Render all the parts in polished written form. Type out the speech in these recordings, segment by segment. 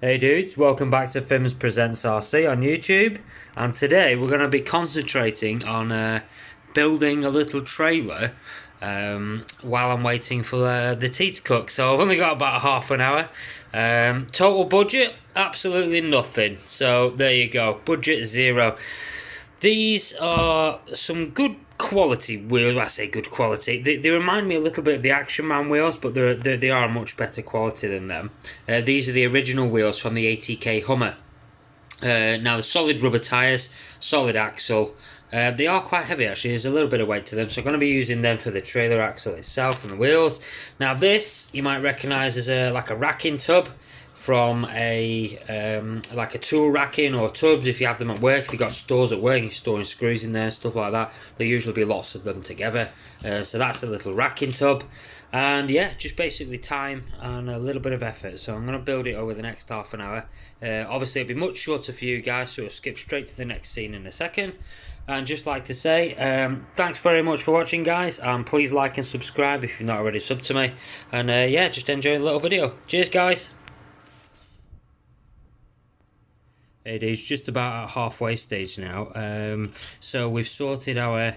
Hey dudes, welcome back to Fims Presents RC on YouTube, and today we're going to be concentrating on building a little trailer while I'm waiting for the tea to cook. So I've only got about half an hour. Total budget, absolutely nothing. So there you go, budget zero. These are some good quality wheels. I say good quality. They remind me a little bit of the Action Man wheels, but they are much better quality than them. These are the original wheels from the ATK Hummer. Now the solid rubber tyres, solid axle. They are quite heavy actually. There's a little bit of weight to them, so I'm going to be using them for the trailer axle itself and the wheels. Now this you might recognise as like a racking tub from like a tool racking or tubs. If you have them at work, if you've got stores at work, you're storing screws in there, stuff like that. There'll usually be lots of them together. So that's a little racking tub. And yeah, just basically time and a little bit of effort. So I'm going to build it over the next half an hour. Obviously it'll be much shorter for you guys, so we'll skip straight to the next scene in a second. And just like to say, thanks very much for watching, guys, and please like and subscribe if you're not already subbed to me. And yeah, just enjoy the little video. Cheers, guys. It is just about at halfway stage now. So we've sorted our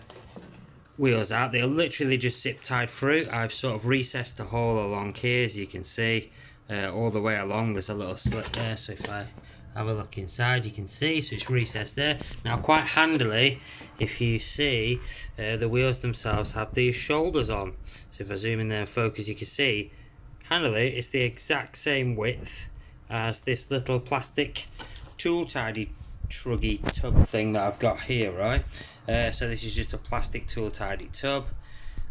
wheels out. They're literally just zip tied through. I've sort of recessed the hole along here, as you can see, all the way along. There's a little slit there, so if I have a look inside you can see, so it's recessed there. Now quite handily, if you see, the wheels themselves have these shoulders on. So if I zoom in there and focus, you can see handily it's the exact same width as this little plastic tool tidy truggy tub thing that I've got here, right? So this is just a plastic tool tidy tub,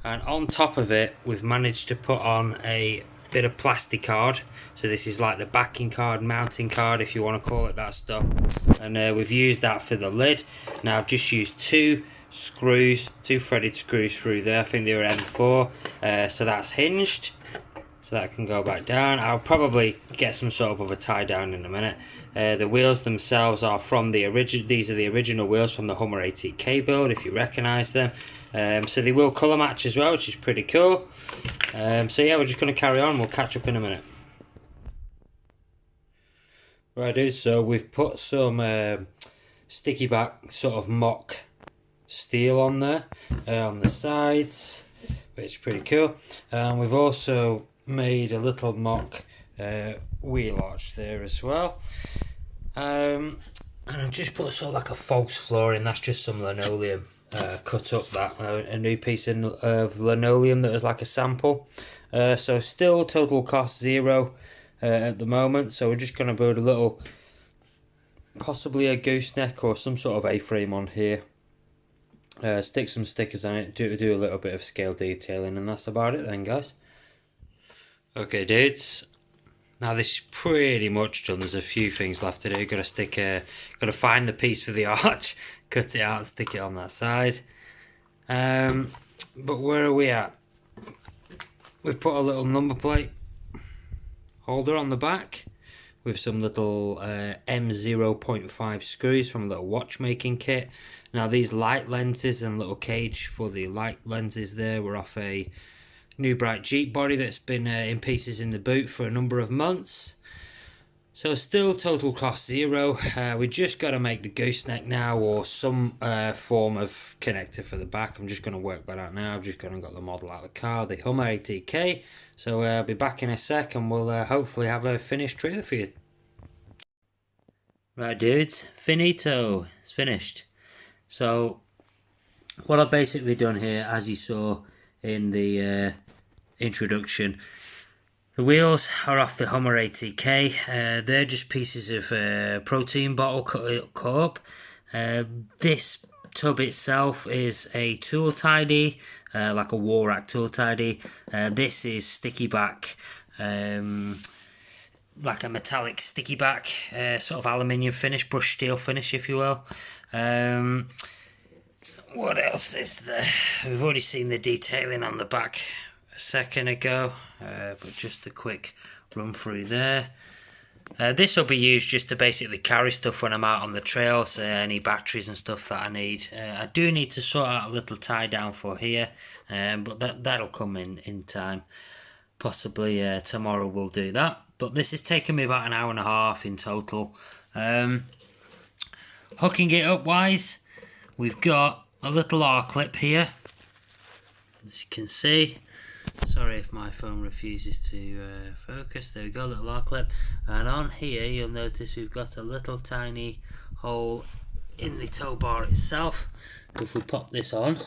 and on top of it we've managed to put on a bit of plastic card. So this is like the backing card, mounting card, if you want to call it that stuff, and we've used that for the lid. Now I've just used two threaded screws through there. I think they were M4, so that's hinged, so that can go back down. I'll probably get some sort of other tie down in a minute. The wheels themselves are from the original. These are the original wheels from the Hummer ATK build, if you recognise them. So they will colour match as well, which is pretty cool. So yeah, we're just going to carry on. We'll catch up in a minute. Right, dudes. So we've put some sticky back sort of mock steel on there on the sides, which is pretty cool. And we've also made a little mock wheel arch there as well. And I've just put sort of like a false floor in. That's just some linoleum, cut up that a new piece of linoleum that was like a sample. So still total cost zero at the moment. So we're just going to build a little, possibly a gooseneck or some sort of A-frame on here. Stick some stickers on it, do a little bit of scale detailing, and that's about it then, guys. Okay, dudes. Now this is pretty much done. There's a few things left to do. Got to find the piece for the arch, cut it out, and stick it on that side. But where are we at? We've put a little number plate holder on the back with some little M0.5 screws from a little watchmaking kit. Now these light lenses and little cage for the light lenses there were off a new bright Jeep body that's been in pieces in the boot for a number of months. So still total cost zero. We just got to make the gooseneck now, or some form of connector for the back. I'm just going to work that out now. I've just gone and got the model out of the car, the Hummer ATK. So I'll be back in a sec and we'll hopefully have a finished trailer for you. Right, dudes, finito. It's finished. So what I've basically done here, as you saw in the introduction, the wheels are off the Hummer ATK. They're just pieces of protein bottle cut up. This tub itself is a tool tidy, like a wall rack tool tidy. This is sticky back, like a metallic sticky back, sort of aluminium finish, brushed steel finish, if you will. What else is there? We've already seen the detailing on the back a second ago, but just a quick run through there. This will be used just to basically carry stuff when I'm out on the trails, any batteries and stuff that I need. I do need to sort out a little tie down for here, but that'll come in time. Possibly tomorrow we'll do that. But this has taken me about an hour and a half in total. Hooking it up wise, we've got a little R-clip here, as you can see. Sorry if my phone refuses to focus. There we go, little R-clip. And on here you'll notice we've got a little tiny hole in the tow bar itself. If we pop this on,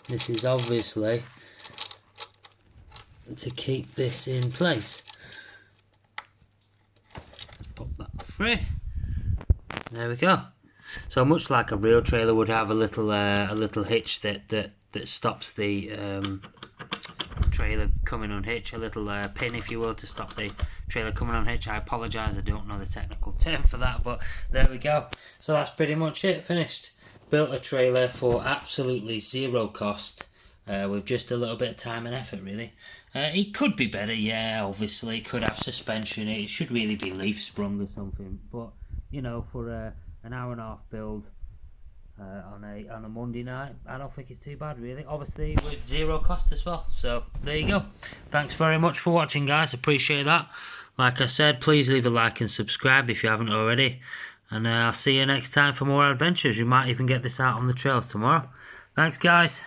this is obviously to keep this in place. Pop that through. There we go. So much like a real trailer would have a little hitch that stops the trailer coming unhitched, a little pin, if you will, to stop the trailer coming unhitched. I apologise, I don't know the technical term for that, but there we go. So that's pretty much it, finished. Built a trailer for absolutely zero cost, with just a little bit of time and effort, really. It could be better, yeah, obviously. It could have suspension, it should really be leaf sprung or something, but you know, for an hour and a half build on a Monday night, I don't think it's too bad, really. Obviously with zero cost as well. So there you go. Thanks very much for watching, guys. Appreciate that. Like I said, please leave a like and subscribe if you haven't already. And I'll see you next time for more adventures. You might even get this out on the trails tomorrow. Thanks, guys.